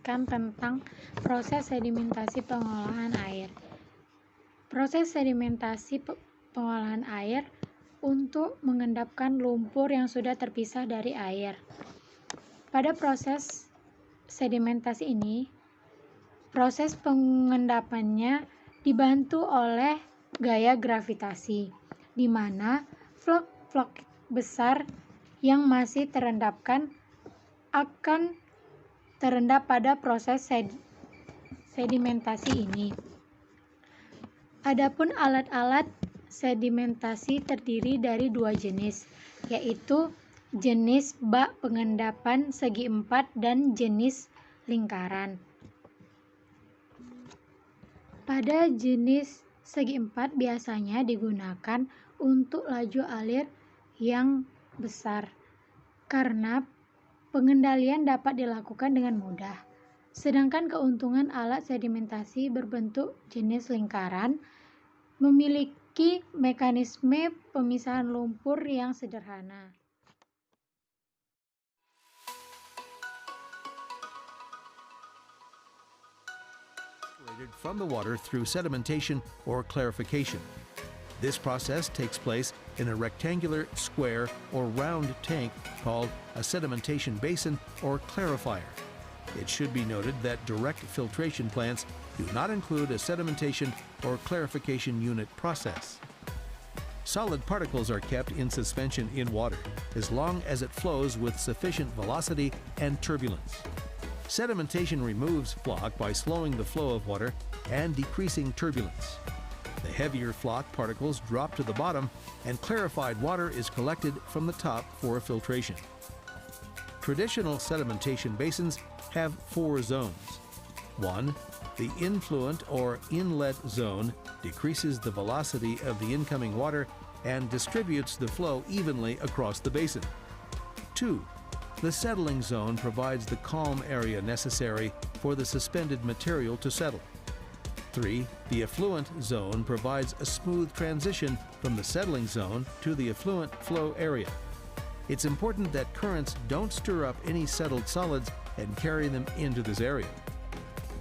menjelaskan tentang proses sedimentasi pengolahan air. Proses sedimentasi pengolahan air untuk mengendapkan lumpur yang sudah terpisah dari air. Pada proses sedimentasi ini, proses pengendapannya dibantu oleh gaya gravitasi, di mana flok-flok besar yang masih terendapkan akan terendap pada proses sedimentasi ini. Adapun alat-alat sedimentasi terdiri dari dua jenis, yaitu jenis bak pengendapan segi empat dan jenis lingkaran. Pada jenis segi empat biasanya digunakan untuk laju alir yang besar, karena pengendalian dapat dilakukan dengan mudah. Sedangkan keuntungan alat sedimentasi berbentuk jenis lingkaran memiliki mekanisme pemisahan lumpur yang sederhana. From the water through sedimentation or clarification. This process takes place in a rectangular, square, or round tank called a sedimentation basin or clarifier. It should be noted that direct filtration plants do not include a sedimentation or clarification unit process. Solid particles are kept in suspension in water as long as it flows with sufficient velocity and turbulence. Sedimentation removes floc by slowing the flow of water and decreasing turbulence. The heavier floc particles drop to the bottom, and clarified water is collected from the top for filtration. Traditional sedimentation basins have 4 zones. 1. The influent or inlet zone decreases the velocity of the incoming water and distributes the flow evenly across the basin. 2. The settling zone provides the calm area necessary for the suspended material to settle. 3. The effluent zone provides a smooth transition from the settling zone to the effluent flow area. It's important that currents don't stir up any settled solids and carry them into this area.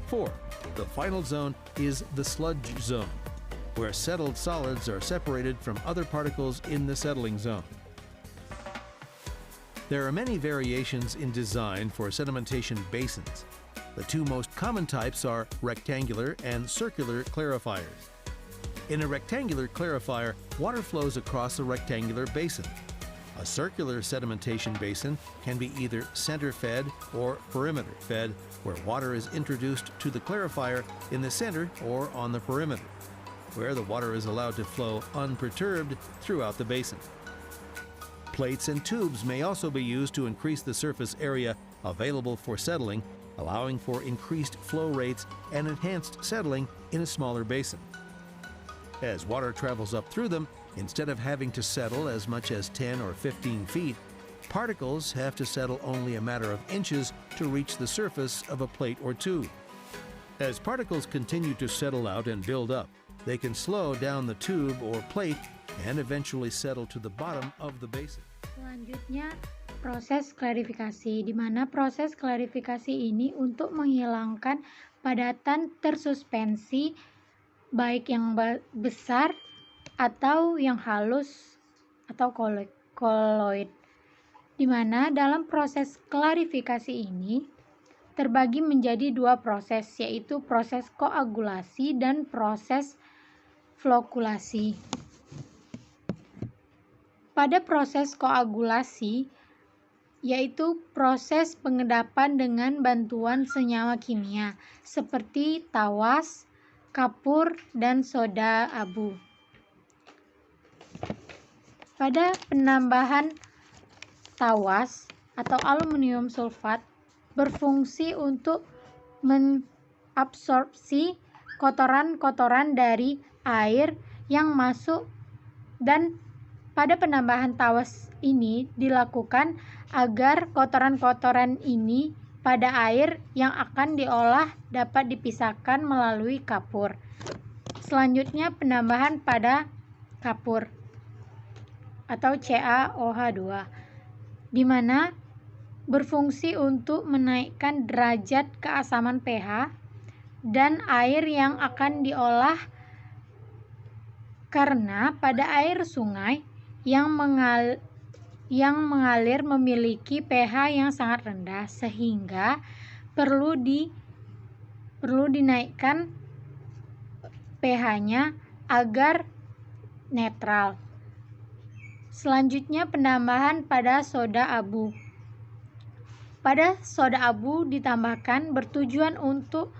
4. The final zone is the sludge zone, where settled solids are separated from other particles in the settling zone. There are many variations in design for sedimentation basins. The 2 most common types are rectangular and circular clarifiers. In a rectangular clarifier, water flows across a rectangular basin. A circular sedimentation basin can be either center-fed or perimeter-fed, where water is introduced to the clarifier in the center or on the perimeter, where the water is allowed to flow unperturbed throughout the basin. Plates and tubes may also be used to increase the surface area available for settling, allowing for increased flow rates and enhanced settling in a smaller basin. As water travels up through them, instead of having to settle as much as 10 or 15 feet, particles have to settle only a matter of inches to reach the surface of a plate or tube. As particles continue to settle out and build up, they can slow down the tube or plate and eventually settle to the bottom of the basin. Selanjutnya, proses klarifikasi, di mana proses klarifikasi ini untuk menghilangkan padatan tersuspensi baik yang besar atau yang halus atau koloid. Di mana dalam proses klarifikasi ini terbagi menjadi 2 proses, yaitu proses koagulasi dan proses flokulasi. Pada proses koagulasi, yaitu proses pengendapan dengan bantuan senyawa kimia seperti tawas, kapur, dan soda abu. Pada penambahan, tawas atau aluminium sulfat berfungsi untuk mengabsorpsi kotoran-kotoran dari air yang masuk, dan pada penambahan tawas ini dilakukan agar kotoran-kotoran ini pada air yang akan diolah dapat dipisahkan melalui kapur. Selanjutnya penambahan pada kapur atau CaOH2, di mana berfungsi untuk menaikkan derajat keasaman pH dan air yang akan diolah, karena pada air sungai yang mengalir memiliki pH yang sangat rendah, sehingga perlu dinaikkan pH-nya agar netral. Selanjutnya, penambahan pada soda abu. Pada soda abu ditambahkan bertujuan untuk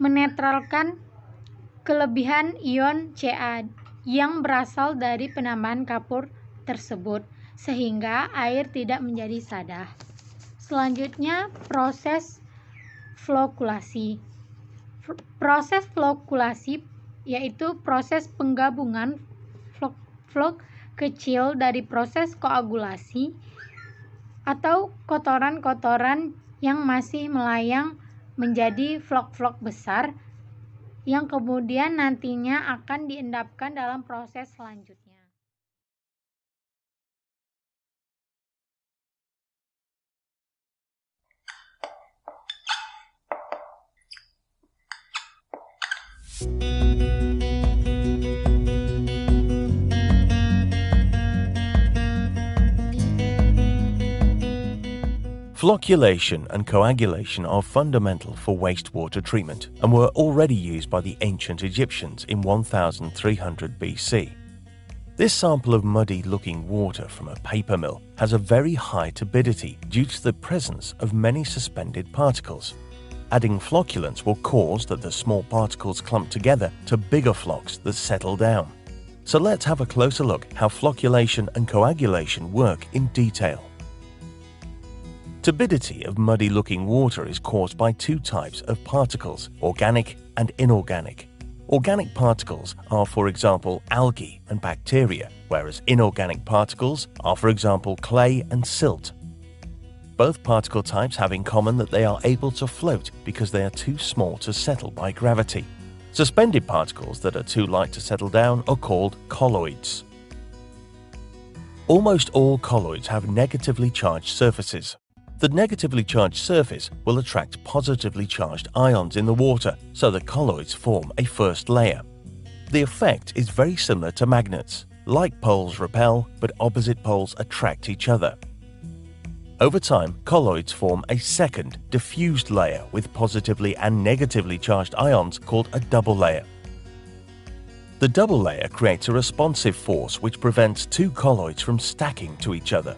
menetralkan kelebihan ion Ca yang berasal dari penambahan kapur tersebut, sehingga air tidak menjadi sadah. Selanjutnya, proses flokulasi. Proses flokulasi yaitu proses penggabungan flok kecil dari proses koagulasi atau kotoran-kotoran yang masih melayang menjadi flok-flok besar yang kemudian nantinya akan diendapkan dalam proses selanjutnya. Flocculation and coagulation are fundamental for wastewater treatment and were already used by the ancient Egyptians in 1300 BC. This sample of muddy-looking water from a paper mill has a very high turbidity due to the presence of many suspended particles. Adding flocculants will cause that the small particles clump together to bigger flocks that settle down. So let's have a closer look how flocculation and coagulation work in detail. Turbidity of muddy-looking water is caused by two types of particles, organic and inorganic. Organic particles are, for example, algae and bacteria, whereas inorganic particles are, for example, clay and silt. Both particle types have in common that they are able to float because they are too small to settle by gravity. Suspended particles that are too light to settle down are called colloids. Almost all colloids have negatively charged surfaces. The negatively charged surface will attract positively charged ions in the water, so the colloids form a first layer. The effect is very similar to magnets. Like poles repel, but opposite poles attract each other. Over time, colloids form a second, diffused layer with positively and negatively charged ions called a double layer. The double layer creates a responsive force which prevents two colloids from stacking to each other.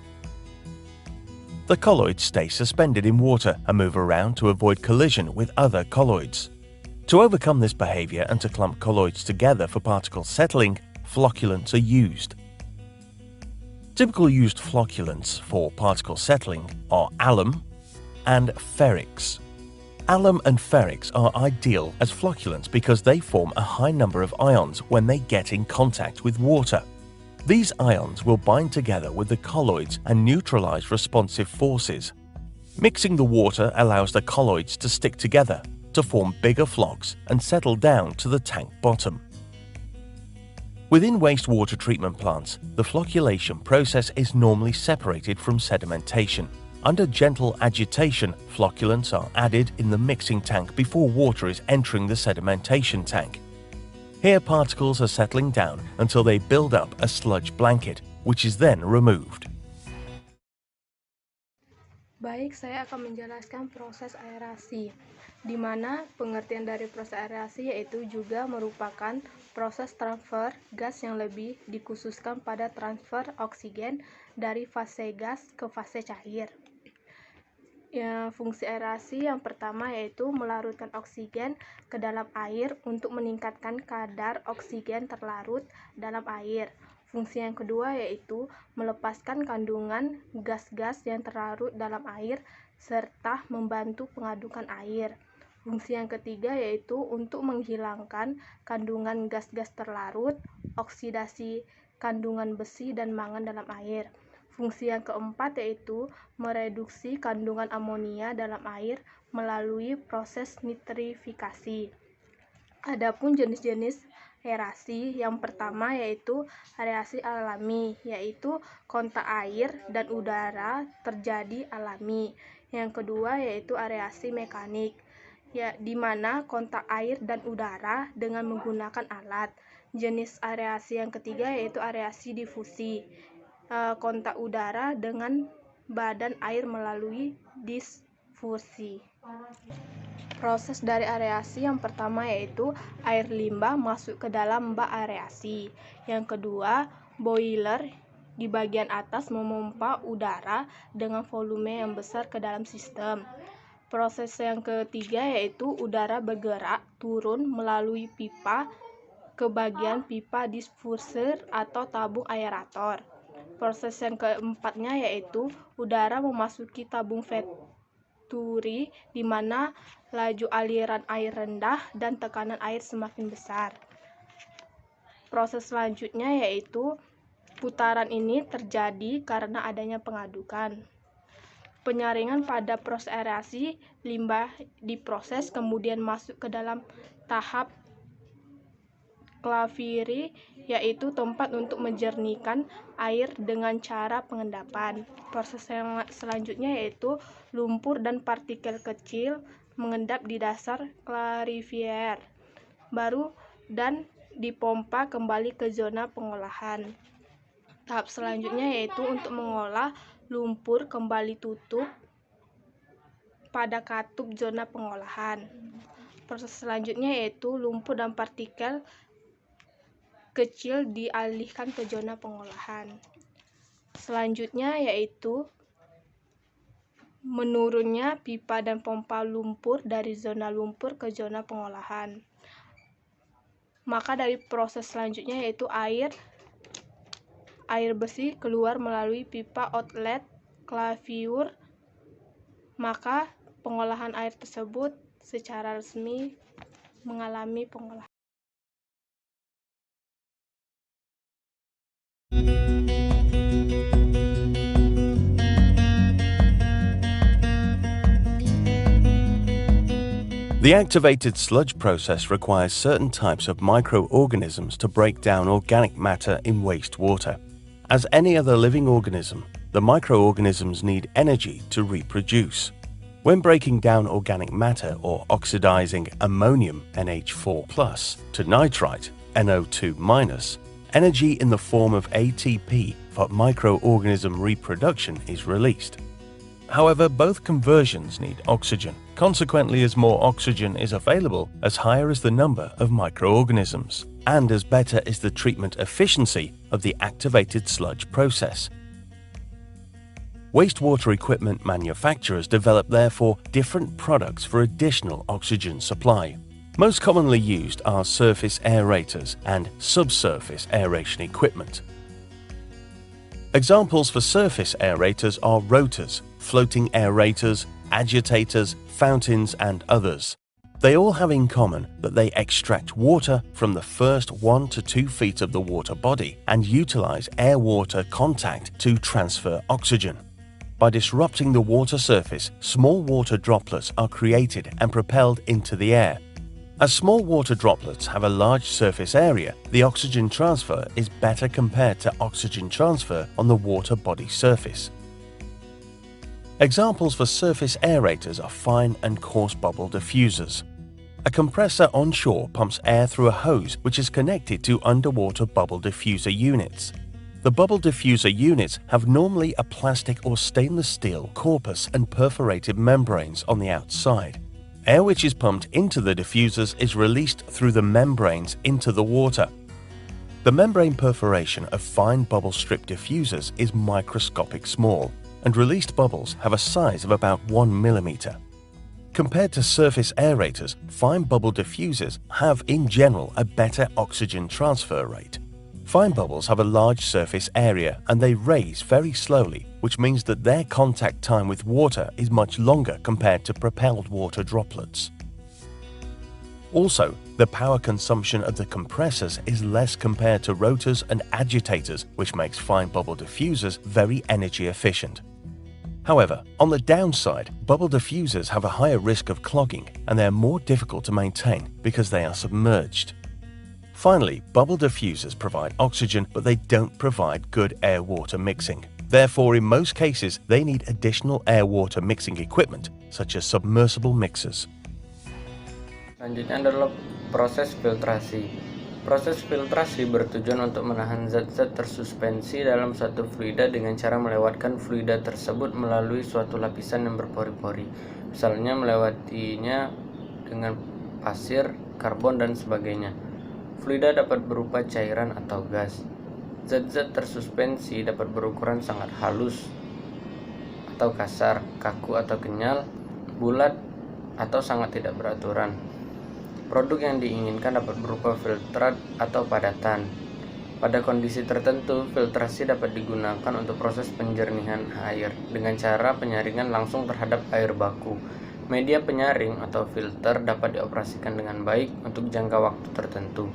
The colloids stay suspended in water and move around to avoid collision with other colloids. To overcome this behavior and to clump colloids together for particle settling, flocculants are used. Typical used flocculants for particle settling are alum and ferrix. Alum and ferrix are ideal as flocculants because they form a high number of ions when they get in contact with water. These ions will bind together with the colloids and neutralize responsive forces. Mixing the water allows the colloids to stick together, to form bigger flocks and settle down to the tank bottom. Within wastewater treatment plants, the flocculation process is normally separated from sedimentation. Under gentle agitation, flocculants are added in the mixing tank before water is entering the sedimentation tank. Here, particles are settling down until they build up a sludge blanket, which is then removed. Baik, saya akan menjelaskan proses aerasi, di mana pengertian dari proses aerasi yaitu juga merupakan proses transfer gas yang lebih dikhususkan pada transfer oksigen dari fase gas ke fase cair. Fungsi aerasi yang pertama yaitu melarutkan oksigen ke dalam air untuk meningkatkan kadar oksigen terlarut dalam air. Fungsi yang kedua yaitu melepaskan kandungan gas-gas yang terlarut dalam air serta membantu pengadukan air. Fungsi yang ketiga yaitu untuk menghilangkan kandungan gas-gas terlarut, oksidasi kandungan besi dan mangan dalam air. Fungsi yang keempat yaitu mereduksi kandungan amonia dalam air melalui proses nitrifikasi. Adapun jenis-jenis aerasi. Yang pertama yaitu aerasi alami, yaitu kontak air dan udara terjadi alami. Yang kedua yaitu aerasi mekanik, di mana kontak air dan udara dengan menggunakan alat. Jenis aerasi yang ketiga yaitu aerasi difusi, kontak udara dengan badan air melalui diffusi. Proses dari aerasi yang pertama yaitu air limbah masuk ke dalam bak aerasi. Yang kedua, boiler di bagian atas memompa udara dengan volume yang besar ke dalam sistem. Proses yang ketiga yaitu udara bergerak turun melalui pipa ke bagian pipa diffuser atau tabung aerator. Proses yang keempatnya yaitu udara memasuki tabung venturi, di mana laju aliran air rendah dan tekanan air semakin besar. Proses selanjutnya yaitu putaran ini terjadi karena adanya pengadukan. Penyaringan pada proses aerasi limbah diproses kemudian masuk ke dalam tahap klaviri, yaitu tempat untuk menjernihkan air dengan cara pengendapan. Proses yang selanjutnya yaitu lumpur dan partikel kecil mengendap di dasar klarifier baru dan dipompa kembali ke zona pengolahan. Tahap selanjutnya yaitu untuk mengolah lumpur kembali tutup pada katup zona pengolahan. Proses selanjutnya yaitu lumpur dan partikel kecil dialihkan ke zona pengolahan. Selanjutnya yaitu menurunnya pipa dan pompa lumpur dari zona lumpur ke zona pengolahan. Maka dari proses selanjutnya yaitu air bersih keluar melalui pipa outlet klaviur, maka pengolahan air tersebut secara resmi mengalami pengolahan. The activated sludge process requires certain types of microorganisms to break down organic matter in wastewater. As any other living organism, the microorganisms need energy to reproduce. When breaking down organic matter or oxidizing ammonium NH4+ to nitrite NO2-, energy in the form of ATP for microorganism reproduction is released. However, both conversions need oxygen. Consequently, as more oxygen is available, as higher is the number of microorganisms, and as better is the treatment efficiency of the activated sludge process. Wastewater equipment manufacturers develop therefore different products for additional oxygen supply. Most commonly used are surface aerators and subsurface aeration equipment. Examples for surface aerators are rotors, floating aerators, agitators, fountains, and others. They all have in common that they extract water from the first 1 to 2 feet of the water body and utilize air-water contact to transfer oxygen. By disrupting the water surface, small water droplets are created and propelled into the air. As small water droplets have a large surface area, the oxygen transfer is better compared to oxygen transfer on the water body surface. Examples for surface aerators are fine and coarse bubble diffusers. A compressor onshore pumps air through a hose which is connected to underwater bubble diffuser units. The bubble diffuser units have normally a plastic or stainless steel corpus and perforated membranes on the outside. Air which is pumped into the diffusers is released through the membranes into the water. The membrane perforation of fine bubble strip diffusers is microscopic small, and released bubbles have a size of about 1 mm. Compared to surface aerators, fine bubble diffusers have in general a better oxygen transfer rate. Fine bubbles have a large surface area and they raise very slowly, which means that their contact time with water is much longer compared to propelled water droplets. Also, the power consumption of the compressors is less compared to rotors and agitators, which makes fine bubble diffusers very energy efficient. However, on the downside, bubble diffusers have a higher risk of clogging and they are more difficult to maintain because they are submerged. Finally, bubble diffusers provide oxygen, but they don't provide good air-water mixing. Therefore, in most cases, they need additional air-water mixing equipment, such as submersible mixers. Selanjutnya adalah proses filtrasi. Proses filtrasi bertujuan untuk menahan zat-zat tersuspensi dalam satu fluida dengan cara melewatkan fluida tersebut melalui suatu lapisan yang berpori-pori. Misalnya melewatinya dengan pasir, karbon, dan sebagainya. Fluida dapat berupa cairan atau gas. Zat-zat tersuspensi dapat berukuran sangat halus atau kasar, kaku atau kenyal, bulat atau sangat tidak beraturan. Produk yang diinginkan dapat berupa filtrat atau padatan. Pada kondisi tertentu, filtrasi dapat digunakan untuk proses penjernihan air dengan cara penyaringan langsung terhadap air baku. Media penyaring atau filter dapat dioperasikan dengan baik untuk jangka waktu tertentu.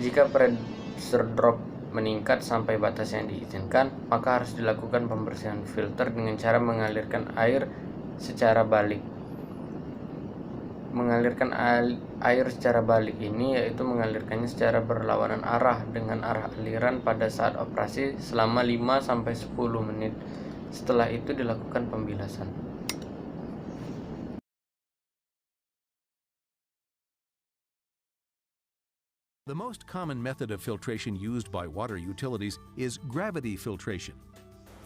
Jika pressure drop meningkat sampai batas yang diizinkan, maka harus dilakukan pembersihan filter dengan cara mengalirkan air secara balik. Mengalirkan air secara balik ini yaitu mengalirkannya secara berlawanan arah dengan arah aliran pada saat operasi selama 5-10 menit. Setelah itu dilakukan pembilasan. The most common method of filtration used by water utilities is gravity filtration.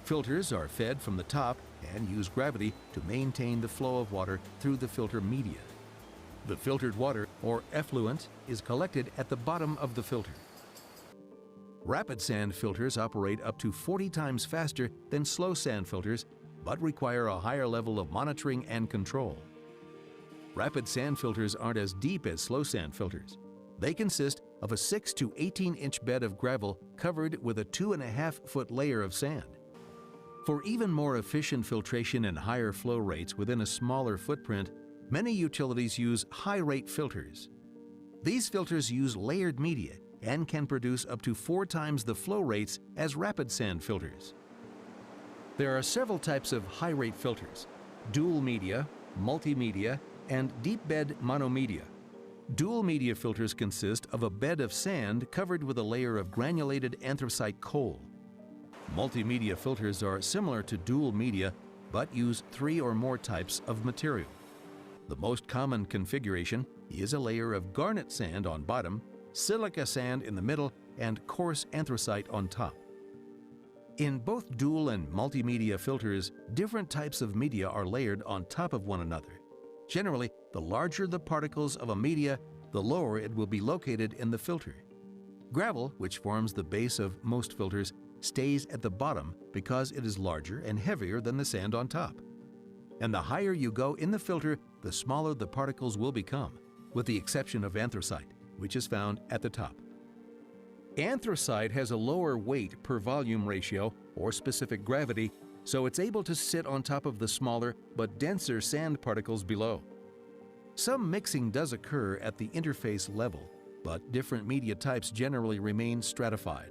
Filters are fed from the top and use gravity to maintain the flow of water through the filter media. The filtered water, or effluent, is collected at the bottom of the filter. Rapid sand filters operate up to 40 times faster than slow sand filters, but require a higher level of monitoring and control. Rapid sand filters aren't as deep as slow sand filters. They consist of a 6 to 18-inch bed of gravel covered with a 2.5-foot layer of sand. For even more efficient filtration and higher flow rates within a smaller footprint, many utilities use high-rate filters. These filters use layered media and can produce up to 4 times the flow rates as rapid sand filters. There are several types of high-rate filters: dual media, multimedia, and deep bed monomedia. Dual media filters consist of a bed of sand covered with a layer of granulated anthracite coal. Multimedia filters are similar to dual media but use 3 or more types of material. The most common configuration is a layer of garnet sand on bottom, silica sand in the middle, and coarse anthracite on top. In both dual and multimedia filters, different types of media are layered on top of one another. Generally, the larger the particles of a media, the lower it will be located in the filter. Gravel, which forms the base of most filters, stays at the bottom because it is larger and heavier than the sand on top. And the higher you go in the filter, the smaller the particles will become, with the exception of anthracite, which is found at the top. Anthracite has a lower weight per volume ratio or specific gravity, so it's able to sit on top of the smaller but denser sand particles below. Some mixing does occur at the interface level, but different media types generally remain stratified.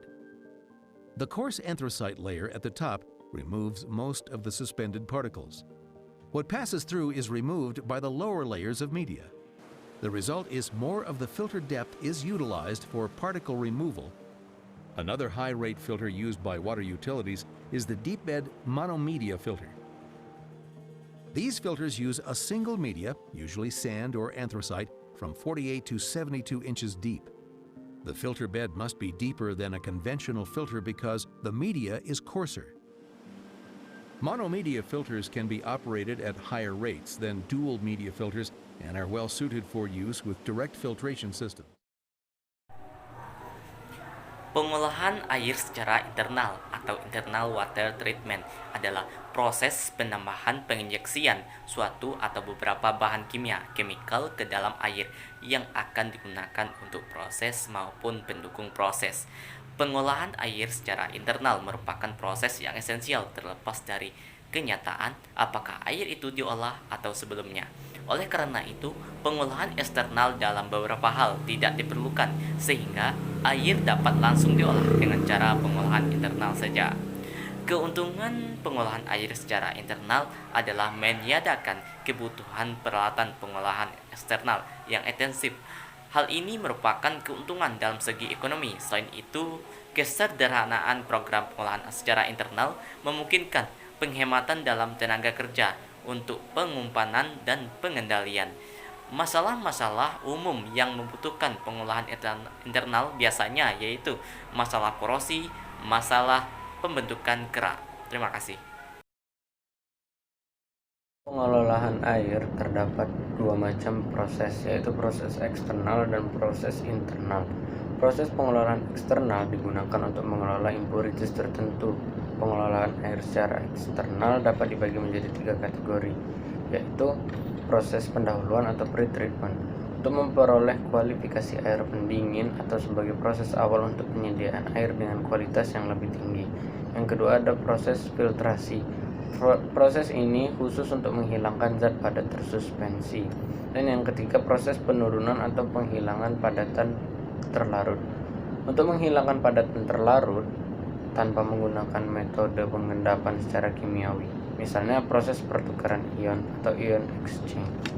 The coarse anthracite layer at the top removes most of the suspended particles. What passes through is removed by the lower layers of media. The result is more of the filter depth is utilized for particle removal. Another high-rate filter used by water utilities is the deep-bed monomedia filter. These filters use a single media, usually sand or anthracite, from 48 to 72 inches deep. The filter bed must be deeper than a conventional filter because the media is coarser. Monomedia filters can be operated at higher rates than dual media filters and are well suited for use with direct filtration systems. Pengolahan air secara internal atau internal water treatment adalah proses penambahan penginjeksian suatu atau beberapa bahan kimia chemical ke dalam air yang akan digunakan untuk proses maupun pendukung proses. Pengolahan air secara internal merupakan proses yang esensial terlepas dari kenyataan apakah air itu diolah atau sebelumnya. Oleh karena itu, pengolahan eksternal dalam beberapa hal tidak diperlukan sehingga air dapat langsung diolah dengan cara pengolahan internal saja. Keuntungan pengolahan air secara internal adalah meniadakan kebutuhan peralatan pengolahan eksternal yang intensif Hal ini merupakan keuntungan dalam segi ekonomi. Selain itu, kesederhanaan program pengolahan secara internal memungkinkan penghematan dalam tenaga kerja untuk pengumpanan dan pengendalian. Masalah-masalah umum yang membutuhkan pengolahan internal biasanya yaitu masalah korosi, masalah pembentukan kerak. Terima kasih. Pengolahan air terdapat dua macam proses, yaitu proses eksternal dan proses internal. Proses pengolahan eksternal digunakan untuk mengelola impurities tertentu. Pengolahan air secara eksternal dapat dibagi menjadi 3 kategori, yaitu proses pendahuluan atau pre-treatment untuk memperoleh kualifikasi air pendingin atau sebagai proses awal untuk penyediaan air dengan kualitas yang lebih tinggi. Yang kedua ada proses filtrasi. Proses ini khusus untuk menghilangkan zat padat tersuspensi. Dan yang ketiga proses penurunan atau penghilangan padatan terlarut. Untuk menghilangkan padatan terlarut tanpa menggunakan metode pengendapan secara kimiawi, misalnya proses pertukaran ion atau ion exchange.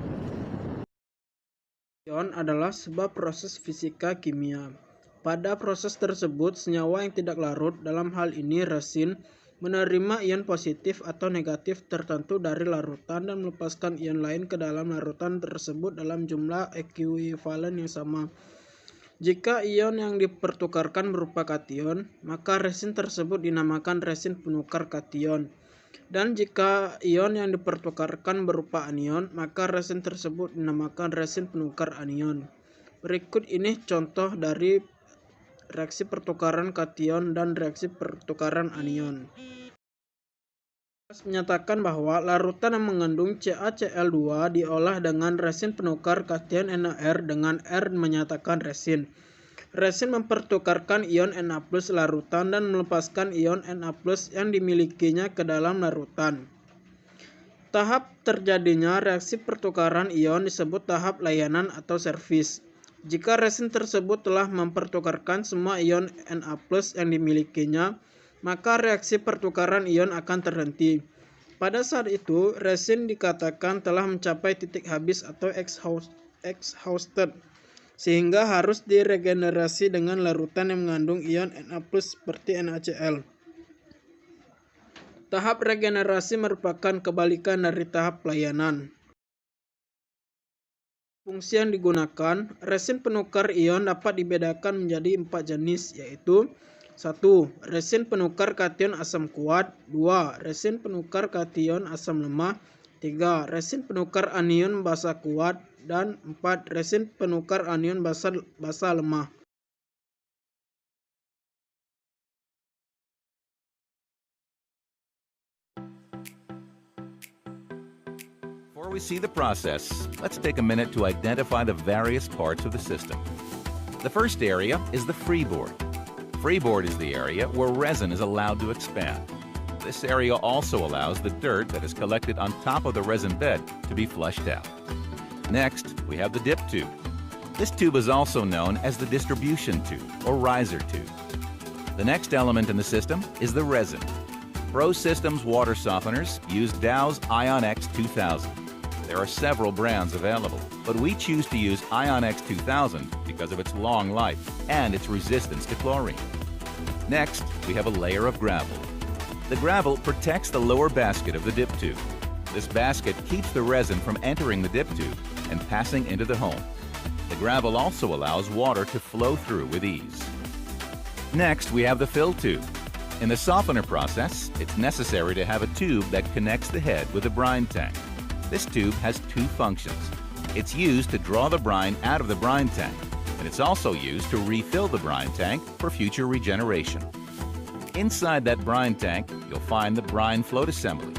Ion adalah sebuah proses fisika kimia. Pada proses tersebut, senyawa yang tidak larut, dalam hal ini resin, menerima ion positif atau negatif tertentu dari larutan dan melepaskan ion lain ke dalam larutan tersebut dalam jumlah ekuivalen yang sama. Jika ion yang dipertukarkan berupa kation, maka resin tersebut dinamakan resin penukar kation. Dan jika ion yang dipertukarkan berupa anion, maka resin tersebut dinamakan resin penukar anion. Berikut ini contoh dari reaksi pertukaran kation dan reaksi pertukaran anion. Menyatakan bahwa larutan yang mengandung CaCl2 diolah dengan resin penukar kation NaR dengan R menyatakan resin. Resin mempertukarkan ion Na+ larutan dan melepaskan ion Na+ yang dimilikinya ke dalam larutan. Tahap terjadinya reaksi pertukaran ion disebut tahap layanan atau servis. Jika resin tersebut telah mempertukarkan semua ion Na+ yang dimilikinya, maka reaksi pertukaran ion akan terhenti. Pada saat itu, resin dikatakan telah mencapai titik habis atau exhausted, sehingga harus diregenerasi dengan larutan yang mengandung ion Na+ seperti NaCl. Tahap regenerasi merupakan kebalikan dari tahap layanan. Fungsi yang digunakan, resin penukar ion dapat dibedakan menjadi 4 jenis, yaitu 1. Resin penukar kation asam kuat. 2. Resin penukar kation asam lemah. 3. Resin penukar anion basa kuat. Dan 4. Resin penukar anion basa lemah. Before we see the process, let's take a minute to identify the various parts of the system. The first area is the freeboard. Freeboard is the area where resin is allowed to expand. This area also allows the dirt that is collected on top of the resin bed to be flushed out. Next, we have the dip tube. This tube is also known as the distribution tube or riser tube. The next element in the system is the resin. Pro Systems water softeners use Dow's IonX 2000. There are several brands available, but we choose to use IonX 2000 because of its long life and its resistance to chlorine. Next, we have a layer of gravel. The gravel protects the lower basket of the dip tube. This basket keeps the resin from entering the dip tube and passing into the home. The gravel also allows water to flow through with ease. Next, we have the fill tube. In the softener process, it's necessary to have a tube that connects the head with the brine tank. This tube has 2 functions. It's used to draw the brine out of the brine tank, and it's also used to refill the brine tank for future regeneration. Inside that brine tank, you'll find the brine float assembly.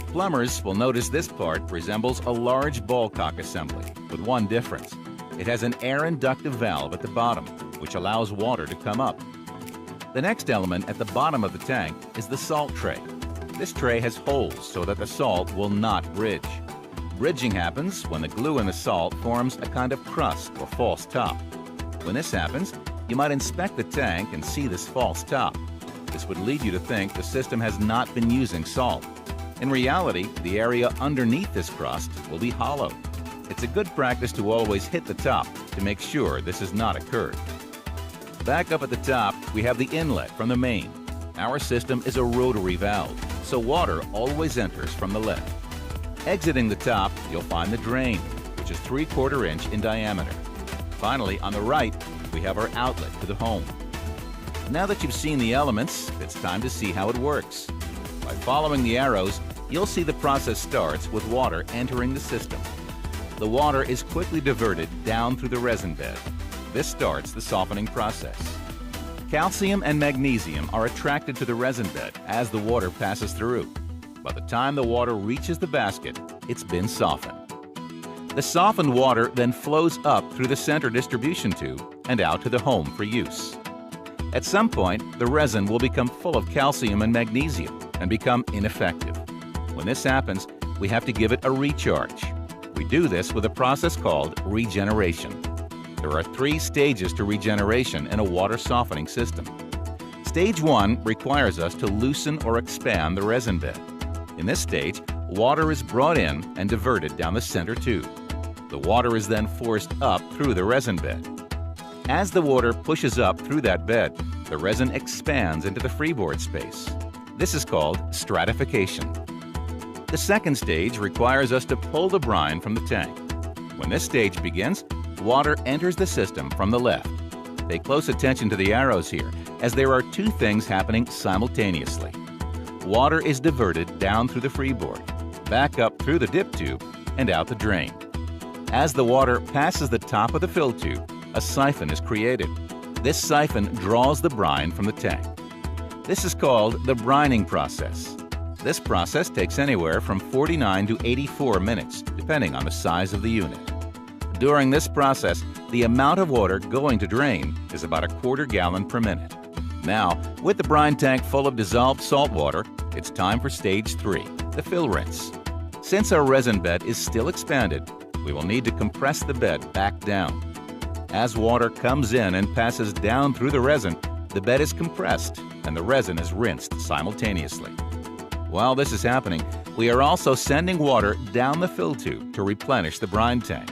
Plumbers will notice this part resembles a large ball cock assembly, with one difference. It has an air inductive valve at the bottom, which allows water to come up. The next element at the bottom of the tank is the salt tray. This tray has holes so that the salt will not bridge. Bridging happens when the glue in the salt forms a kind of crust or false top. When this happens, you might inspect the tank and see this false top. This would lead you to think the system has not been using salt. In reality, the area underneath this crust will be hollow. It's a good practice to always hit the top to make sure this has not occurred. Back up at the top, we have the inlet from the main. Our system is a rotary valve, so water always enters from the left. Exiting the top, you'll find the drain, which is 3/4 inch in diameter. Finally, on the right, we have our outlet to the home. Now that you've seen the elements, it's time to see how it works. By following the arrows, you'll see the process starts with water entering the system. The water is quickly diverted down through the resin bed. This starts the softening process. Calcium and magnesium are attracted to the resin bed as the water passes through. By the time the water reaches the basket, it's been softened. The softened water then flows up through the center distribution tube and out to the home for use. At some point, the resin will become full of calcium and magnesium and become ineffective. When this happens, we have to give it a recharge. We do this with a process called regeneration. There are 3 stages to regeneration in a water softening system. Stage 1 requires us to loosen or expand the resin bed. In this stage, water is brought in and diverted down the center tube. The water is then forced up through the resin bed. As the water pushes up through that bed, the resin expands into the freeboard space. This is called stratification. The second stage requires us to pull the brine from the tank. When this stage begins, water enters the system from the left. Pay close attention to the arrows here, as there are 2 things happening simultaneously. Water is diverted down through the freeboard, back up through the dip tube, and out the drain. As the water passes the top of the fill tube, a siphon is created. This siphon draws the brine from the tank. This is called the brining process. This process takes anywhere from 49 to 84 minutes, depending on the size of the unit. During this process, the amount of water going to drain is about 1/4 gallon per minute. Now, with the brine tank full of dissolved salt water, it's time for stage 3, the fill rinse. Since our resin bed is still expanded, we will need to compress the bed back down. As water comes in and passes down through the resin, the bed is compressed and the resin is rinsed simultaneously. While this is happening, we are also sending water down the fill tube to replenish the brine tank.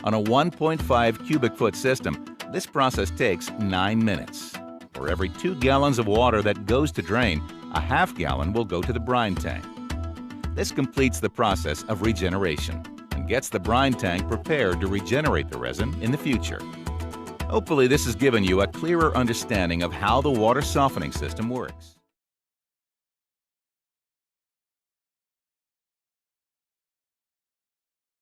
On a 1.5 cubic foot system, this process takes 9 minutes. For every 2 gallons of water that goes to drain, a 1/2 gallon will go to the brine tank. This completes the process of regeneration and gets the brine tank prepared to regenerate the resin in the future. Hopefully this has given you a clearer understanding of how the water softening system works.